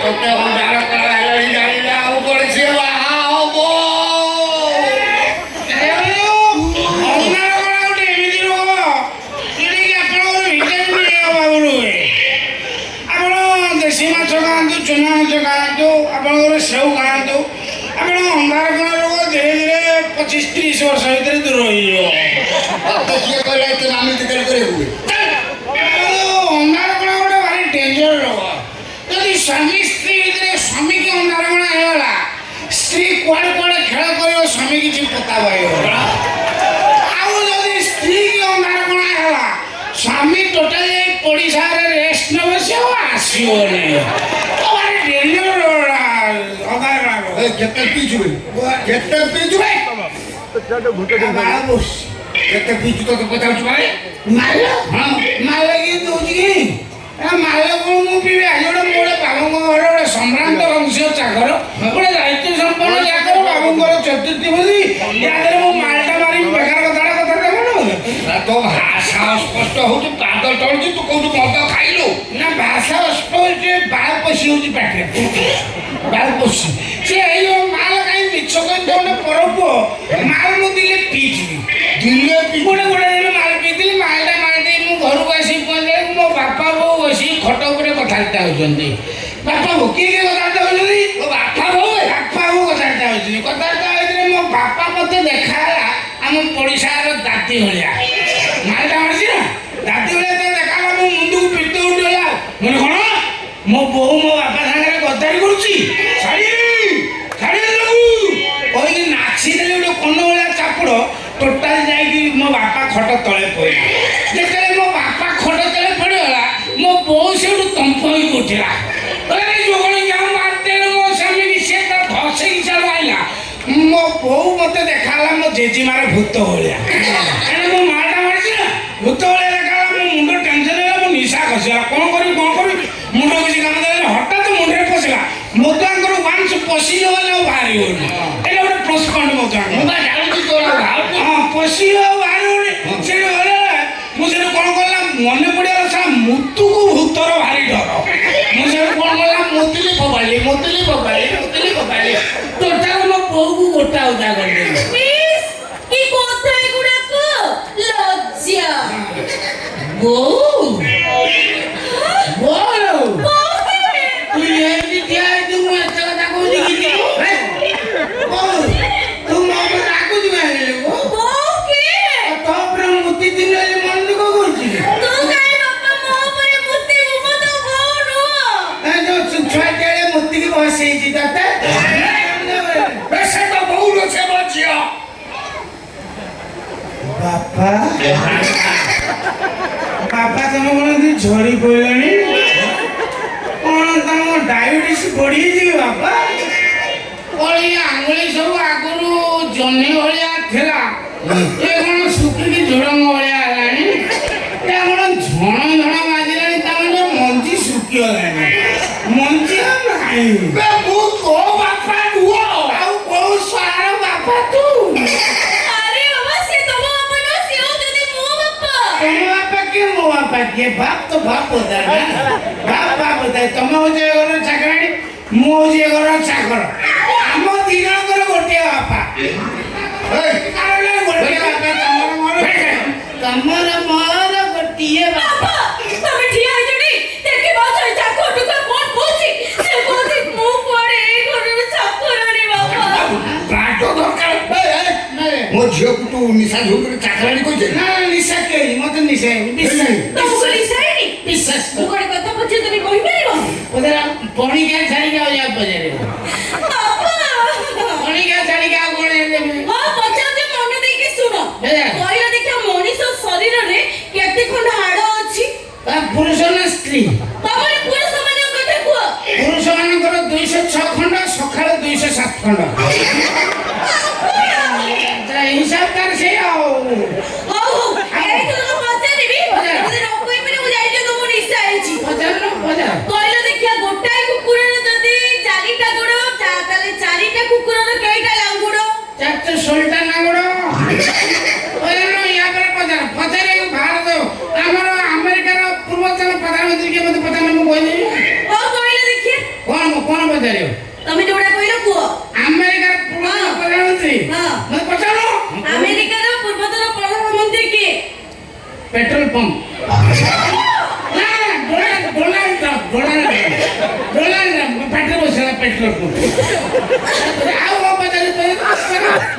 তোকে অন্ধার করা হেলানি জানি না ও করেছে বাহা হবো অন্ধার করা ଗୋଟେ ଏମିତି ରୋଗ ଯେଉଁଟାକି ଆପଣଙ୍କର ଭିଟାମିନ୍ ଏ ଅଭାବରୁ ହୁଏ। ଆପଣ ଦେଶୀ ମାଛ ଖାଆନ୍ତୁ, ଚୁନା ମାଛ ଖାଆନ୍ତୁ, ଆପଣଙ୍କର ସେଉ ଖାଆନ୍ତୁ, ଆପଣ ଅନ୍ଧାର କଣା ରୋଗ ଧୀରେ ଧୀରେ 25-30 ବର୍ଷ ଭିତରେ ଦୂର ହେଇଯିବ। କିଏ କହିଲା ଏତେ ନାମି ଟିକେଟ୍ କରି ହୁଏ? ଅନ୍ଧାର କଣା ଗୋଟେ ଭାରି ଡେଞ୍ଜର ରୋଗ। ଯଦି ସ୍ୱାମୀ ସ୍ତ୍ରୀ ଭିତରେ ସ୍ୱାମୀକି ଅନ୍ଧାର କଣା ହେଇଗଲା, ସ୍ତ୍ରୀ କୁଆଡ଼େ କୁଆଡ଼େ ଖେଳ କରିବ ସ୍ୱାମୀ କିଛି ପତା ପାଇବ। ଆଉ ଯଦି ସ୍ତ୍ରୀ କି ଅନ୍ଧାର କଣା ହେଲା, ସ୍ୱାମୀ ଟୋଟାଲି ପଡ଼ିଶାରେ ରେଷ୍ଟ ନେବ, ସେ ଆଉ ଆସିବନି। ଭାରି ଡେଞ୍ଜର ଅନ୍ଧାର କଣା ରୋଗ। କେତେ ପିଇଛୁ କେତେ ପିଇଛୁ କେତେ ପିଇଛୁ ତୋତେ ପଚାରୁଛୁ ଭାଇ? ମାଲ ମାଲ କିଏ ଦଉଛି କି? ମାଲ କଣ ମୁଁ ପିଇବି? ଆଜି ଗୋଟେ ମୁଁ ଗୋଟେ ବାବୁଙ୍କ ଘର ଗୋଟେ ସମ୍ଭ୍ରାନ୍ତ ବଂଶୀୟ ଚାକର, ଗୋଟେ ଦାୟିତ୍ୱ ସମ୍ପନ୍ନ ଚାକର, ବାବୁଙ୍କର ଚତୁର୍ଥୀ ଭୋଜି, ୟାଦେହରେ ମୁଁ ମାଲଟା ମାରିବି ବେକାର କଥାଟା ତୋ ଭାଷା ଅସ୍ପଷ୍ଟ ହଉଛି, ପାଦ ଟଳୁଛି, ତୁ କହୁଛୁ ମଦ ଖାଇଲୁ? ନା ଭାଷା ଅସ୍ପଷ୍ଟ ହଉଛି, ବାଳ ପଶି ହଉଛି ପାଟିରେ, ବାଳ ପଶି। ସେ ଏଇ ଯୋଉ ମାଲ କାହିଁ ମିଛ କହିଛି ଗୋଟେ ପରପୁଅ ମାଲ ମୁଁ ଦିଲେ ପିଇଥିଲି, ଦିଲେ ଗୋଟେ ଗୋଟେ ଦିନ ମାଲ ପିଇଥିଲି। ମାଲଟା ମାରି ଦେଇ ମୁଁ ଘରକୁ ଆସିକି ପହଞ୍ଚିଲା ମୋ ବାପା ବୋଉ ବସିକି ଖଟ ଉପରେ କଥାବାର୍ତ୍ତା ହେଉଛନ୍ତି। ବାପା ବୋଉ କିଏ କିଏ କଥାବାର୍ତ୍ତା ହେଉଛନ୍ତି? ମୋ ବାପା ବୋଉ କଥାବାର୍ତ୍ତା ହେଉଛନ୍ତି। କଥାବାର୍ତ୍ତା ହେଇଥିଲେ ମୋ ବାପା ମତେ ଦେଖାହେଲା ଆମ ପଡ଼ିଶାର ଦାଦି ଭଳିଆ। ମାଲଟା ମାରିଛି ନା ଦାଦି ଭଳିଆ ତ ଦେଖାହେଲା, ମୋ ମୁଣ୍ଡକୁ ପିତ ଉଠିଗଲା। ମାନେ କଣ ମୋ ବୋଉ ମୋ ବାପା ସାଙ୍ଗରେ ଗଦାରି କରୁଛି, କହିକି ନାଚିଦେଲି ଗୋଟେ କନ ଭଳିଆ ଚାପୁଡ଼, ଟୋଟାଲ ଯାଇକି ମୋ ବାପା ଖଟ ତଳେ ପଡ଼ିଲା। ଯେତେବେଳେ ମୋ ବାପା ଖଟ ତଳେ ପଡ଼ିଗଲା, ମୋ ବୋଉ ସେଠୁ ତମ୍ପ ହେଇକି ଉଠିଲା। ମୋ ସ୍ୱାମୀ ସେ ତା ଧସେଇକି ଚାଲୁ ଆଇଲା। ମୋ ବୋଉ ମତେ ଦେଖାହେଲା ମୋ ଜେଜେମାର ଭୂତ ଭଳିଆ। ମୋ ମାଟା ମାରିଛି ନା ଭୂତ ଭଳିଆ ଦେଖାହେଲା। ମୋ ମୁଣ୍ଡ ଟେନସନ ହେଲା, ମୋ ନିଶା ଖସିଗଲା। କଣ କରିବି ମୁଣ୍ଡ କିଛି କାମ ଦେଲାନି। ହଠାତ୍ ମୁଣ୍ଡରେ ପଶିଲା ମଦୁଆଙ୍କର ୱାନ୍ସ ପଶିଯିବ ବୋଲେ ଆଉ ବାହାରିବନି। ଏଇଟା ଗୋଟେ ପ୍ରସ୍ପଣ୍ଡ ମଦୁଆଙ୍କ ପଶିଯିବ ଆଉ ବାହାରିବନି। ସେଠି ଗଲେ ମୁଁ ସେଠୁ କଣ କଲା ମନେ ପଡ଼ିଗଲା ସାରା ମୁତୁକୁ ଭୂତର ଭାରି ଡର। ମୁଁ ସେଠୁ କଣ କଲା ମୁତିଲି ଫୋପାଡ଼ିଲି ଟୋଟାଲ ମୋ ବୋଉକୁ ଗୋଟା ଉଦା କରିଦେଲି। ବୋଉ ତୁ ଏମିତି ଠିଆ ହେଇଛୁ, ମୁଁ ଏତେ କଥା କହୁଛି କି ତୁ ମୋ ଉପରେ ରାଗୁଛୁ କାହିଁକି? ତୋ ଉପରେ ମୁତି ଦିନ ମନ ଦୁଃଖ କରୁଛି। ଛୁଆଟିଆଳେ ମୁତିକି ବସେଇଛି ତତେ। ସେ ତ ବୋଉ ସେ ମୋ ଝିଅ। ବାପା ତମ କଣ ଝଡ଼ି ପଡ଼ିଲାଣି? କଣ ତମ ଡାଇବେଟିସ୍ ବଢ଼ିଯାଇଛି କି ବାପା? କଣ ଏ ଆଙ୍ଗୁଳି ସବୁ ଆଗରୁ ଜହ୍ନି ଭଳିଆ ଥିଲା, ଏ କଣ ଶୁଖିକି ଝୁଡ଼ଙ୍ଗ ଭଳିଆ ହେଲାଣି। ଏ କଣ ଝଣ ବାଜିଲାଣି, ତାମାନେ ମଞ୍ଜି ଶୁଖିଗଲାଣି। ମଞ୍ଜି ଆଉ ନାହିଁ। ମୁଁ ତୋ ବାପା ନୁହଁ। ଆଉ କୋଉ ସାର ବାପା ତୁ? ମୋ ବାପା କିଏ? ବାପ ତ ବାପ ବୋଧେ ବାପ ତମେ ହଉଛି ଏ ଘରର ଚାକରାଣୀ, ମୁଁ ହଉଛି ଏ ଘରର ଚାକର। ଆମ ଦି ଜଣଙ୍କର ଗୋଟିଏ ବାପା। ତମର ମୋର ଗୋଟିଏ ବାପା। ମୋ ଝିଅକୁ ତୁ ନିଶା ଝୁଙ୍କରେ ଚାକରାଣୀ କହିଛେ? ନା ନିଶା କେହି ମତେ ନିଶା ବିଶ୍ୱାସ ପଣିକିଆ ଛାଡ଼ିକି ଆଉ ଯାହା ପଚାରିବ। ପଣିକିଆ ଛାଡ଼ିକି ଆଉ କଣ ମଣିଷ ଶରୀରରେ କେତେ ଖଣ୍ଡ ହାଡ଼ ଅଛି? ପୁରୁଷ ନା ସ୍ତ୍ରୀ? ପୁରୁଷ ମାନଙ୍କର 206 ଖଣ୍ଡ, ସକାଳେ 207 ଖଣ୍ଡ। ହିସାବ ତାର ସେ ଆଉ କହିଲ ଦେଖିଆ ଗୋଟାଏ କୁକୁରର ଯଦି 4ଟା ଗୋଡ଼, ତାହେଲେ 4ଟା କୁକୁରର କେଇଟା ଲାଙ୍ଗୁଡ଼? 416ଟା ଲାଙ୍ଗୁଡ଼। ୟା ପରେ ପଚାରେ ଭାରତ ଆମର ଆମେରିକାର ପୂର୍ବତନ ପ୍ରଧାନମନ୍ତ୍ରୀ କିଏ ମତେ ପଚାରିଲେ ମୁଁ କହିଦେବି। କହିଲେ ଦେଖିଆ କଣ ମୁଁ ପଚାରିବ? ତମେ ଯୋଉଟା କହିଲ କୁହ। ଆମେରିକାର ପୂର୍ବତନ ପ୍ରଧାନମନ୍ତ୍ରୀ ମୋତେ ପଚାର। ଆମେରିକାର ପୂର୍ବତନ ପ୍ରଧାନମନ୍ତ୍ରୀ କିଏ? पेट्रोल पंप ना डोनाल्ड ट्रम्प पेट्रोल बसला पेट्रोल पंप आओ बजारे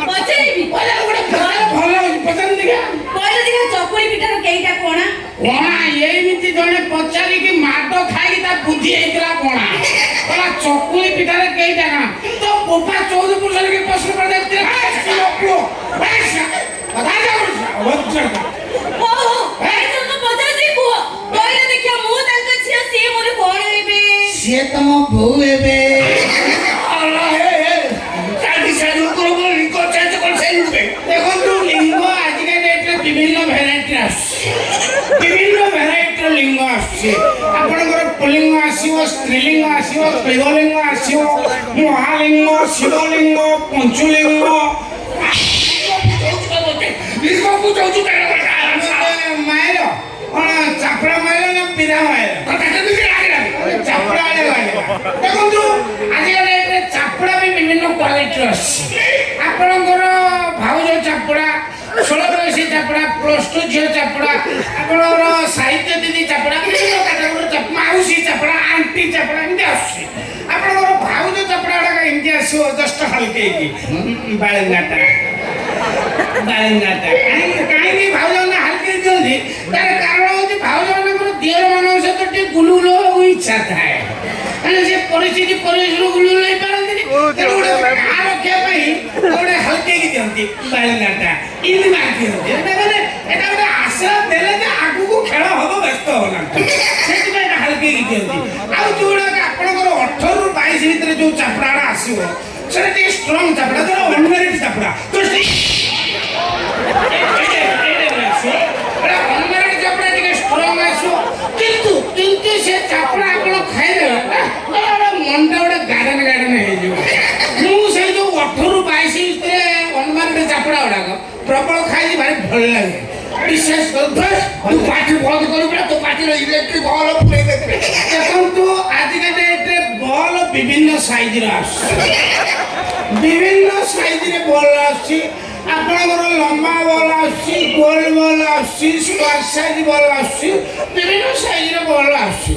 ପଚାରିବି। ଭଲ ପଚାର ଦିକା କହିଲ ଦେଖିଆ ଚକୁଳି ପିଠାର କେଇଟା କଣା? କଣା ଏମିତି ଜଣେ ପଚାରିକି ମାଡ ଖାଇକି ତା ବୁଦ୍ଧି ହେଇଥିଲା କଣା କହିଲା ଚକୁଳି ପିଠାରେ କେଇଟା କଣା ତ ବୋପା 14 ପୁରୁଷରେ କି ପ୍ରଶ୍ନ କରି ଦେଇଥିଲେ ପୁଅ କଥା ଯାଉ ସିଏ ତମ ବୋଉ ହେବେ। ଦେଖନ୍ତୁ ଲିଙ୍ଗ ଆଜିକା ଡେଟ୍ରେ ବିଭିନ୍ନ ଭେରାଇଟିର ଆସୁଛି ବିଭିନ୍ନ ଭେରାଇଟିର ଲିଙ୍ଗ ଆସୁଛି ଆପଣଙ୍କର ପୁଲିଙ୍ଗ ଆସିବ ସ୍ତ୍ରୀଲିଙ୍ଗ ଆସିବ କ୍ଳିବଲିଙ୍ଗ ଆସିବ ମହାଲିଙ୍ଗ ଶିବଲିଙ୍ଗ ପଞ୍ଚୁଲିଙ୍ଗ ମାଇର କଣ ଚାପଡ଼ା ମାଇର ନା ପିରା ମାଇର ଚାପଡ଼ା ଆଡ଼େ ଲାଗିଲା। ଦେଖନ୍ତୁ ଆଜିକା ଡେଟ୍ରେ ଚାପଡ଼ା ବି ବିଭିନ୍ନ କ୍ୱାଲିଟିର ଆସୁଛି ଆପଣଙ୍କର ଭାଉଜ ଚାପଡ଼ା 16 ବୟସୀ ଚାପଡ଼ା +2 ଝିଅ ଚାପଡ଼ା ଆପଣଙ୍କର ସାହିତ୍ୟ ଦିଦି ଚାପଡ଼ା ବିଭିନ୍ନ କାଟାଗୋରୀ ମାଉସୀ ଚାପଡ଼ା ଆଣ୍ଟି ଚାପଡ଼ା ଏମିତି ଆସୁଛି ଆପଣଙ୍କର ଭାଉଜ ଚାପଡ଼ା ଗୁଡ଼ାକ ଏମିତି ଆସିବ ଜଷ୍ଟ ହଲକେଇକି ବାଳେଙ୍ଗାଟା କାହିଁକି ଭାଉଜ ମାନେ ହାଲକେଇ ଦିଅନ୍ତି ତାର କାରଣ ହଉଛି ଭାଉଜ ମାନଙ୍କର ଦିଅର ମାନଙ୍କ ସହିତ ଟିକେ ଗୁଲୁଗୁଲୁ ହବାକୁ ଇଚ୍ଛା ଥାଏ କାରଣ ସେ ପରିସ୍ଥିତି ପରିବେଶରୁ ଗୁଲୁଗୁଲୁ ହେଇପାରନ୍ତିନି ତେଣୁ ଗୋଟେ ଗାଁ ରଖିବା ପାଇଁ ଗୋଟେ ହଲକେଇକି ଦିଅନ୍ତି ବାଳେଙ୍ଗାଟା ଏମିତି ମାରି ଦିଅନ୍ତି ଏଟା ଗୋଟେ ଆଶା ଦେଲେ ଯେ ଆଗକୁ ଖେଳ ହବ ବ୍ୟସ୍ତ ହଉନାହାନ୍ତି ସେଥିପାଇଁ ଏଟା ହଲକେଇକି ଦିଅନ୍ତି ଆଉ ଯୋଉଗୁଡାକ ଆପଣଙ୍କର 18 ରୁ 22 ଭିତରେ ଯୋଉ ଚାପଡ଼ାଟା ଆସିବ ସେଟା ଟିକେ ଷ୍ଟ୍ରଙ୍ଗ ଚାପଡ଼ା ଧର ଅନମ୍ୟାରିଡ୍ ଚାପଡ଼ା ତ କିନ୍ତୁ ସେ ଚାପଡ଼ା ଆପଣ ଖାଇଦେବେ ମନଟା ଗୋଟେ ଗାର୍ଡେନ ହେଇଯିବ ମୁଁ ସେଇ ଯୋଉ 18 ରୁ 22 ଭିତରେ ଅନମ୍ୟାରିଡ୍ ଚାପଡ଼ା ଗୁଡାକ ପ୍ରବଳ ଖାଇକି ଭାରି ଭଲ ଲାଗେ ବିଶେଷ କରି ତୁ ପାଟି ବନ୍ଦ କରିବୁ ତୋ ପାଟିର ଇଲେକ୍ଟ୍ରିକ୍ ବଲ୍ ଦେଖନ୍ତୁ ଆଜିକା ଡେଟ୍ରେ ବଲ୍ ବିଭିନ୍ନ ସାଇଜର ଆସୁଛି ବିଭିନ୍ନ ସାଇଜରେ ବଲ୍ ଆସୁଛି ଆପଣଙ୍କର ଲମ୍ବା ବଲ୍ ଆସୁଛି ଗୋଲ ବଲ୍ ଆସୁଛି ସ୍କ୍ୱାର ସାଇଜ୍ ବଲ୍ ଆସୁଛି ବିଭିନ୍ନ ସାଇଜର ବଲ୍ ଆସୁଛି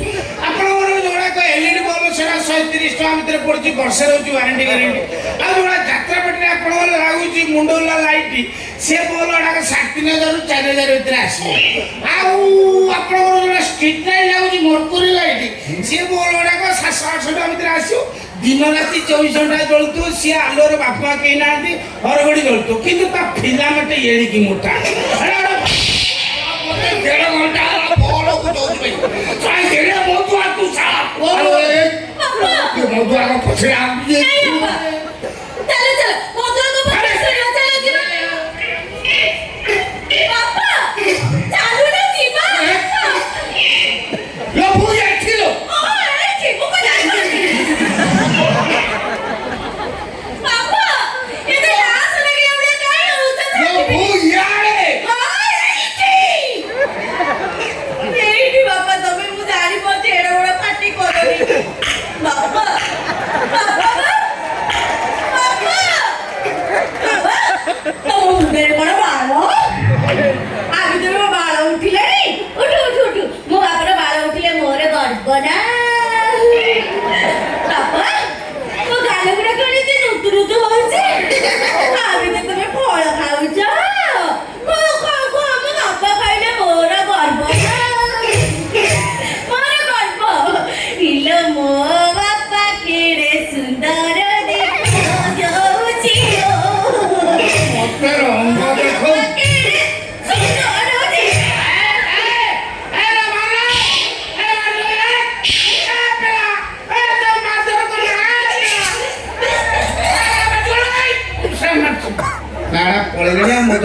ଆପଣଙ୍କର ଯୋଉଗୁଡ଼ାକ LED ବଲ୍ ସେଟା 130 ଟଙ୍କା ଭିତରେ ପଡୁଛି ବର୍ଷେ ରହୁଛି ୱାରେଣ୍ଟି ଗ୍ୟାରେଣ୍ଟି ଆଉ ଯୋଉଟା ଯାତ୍ରା ପାଟିରେ ଆପଣଙ୍କର ଲାଗୁଛି ମୁଣ୍ଡଉଲା ଲାଇଟ୍ ସେ ବଲ୍ ଗୁଡ଼ାକ 3,500 ରୁ 4,000 ଭିତରେ ଆସିବ ଆଉ ଆପଣଙ୍କର ଯୋଉଟା ଷ୍ଟ୍ରିଟ୍ ଲାଇଟ୍ ଲାଗୁଛି ମର୍କୁରୀ ଲାଇଟ୍ ସେ ବଲ୍ ଗୁଡ଼ାକ 700-800 ଟଙ୍କା ଭିତରେ ଆସିବ दिन राति 24 घंटा जलुव सी आलोर बापा कहीं ना हरगड़ी जलुव कि फिलामेंट एड़िकी मोटा 1.5 घंटा पछे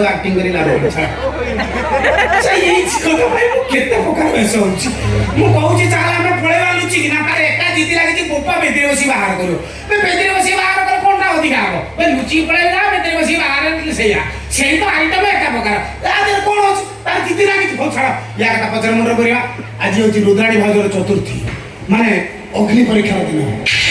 एक्टिंग करी लाभ अच्छा यही चिकटा भाई मु केते प्रकार बेस होची मु कहूची चाल हम पळेवा लुची कि ना तार एका जीती लागी कि बोपा बेदरी बसी बाहर करू बे बेदरी बसी बाहर कर कोनटा अधिका हो बे लुची पळे ना बेदरी बसी बाहर निले सेया सेही तो आइटम एका प्रकार आदर कोन होची तार जीती लागी हो छाड़ा या कथा पचर मुंडर करिया आज होची रुद्राणी भाजर चतुर्थी माने अग्नि परीक्षा दिन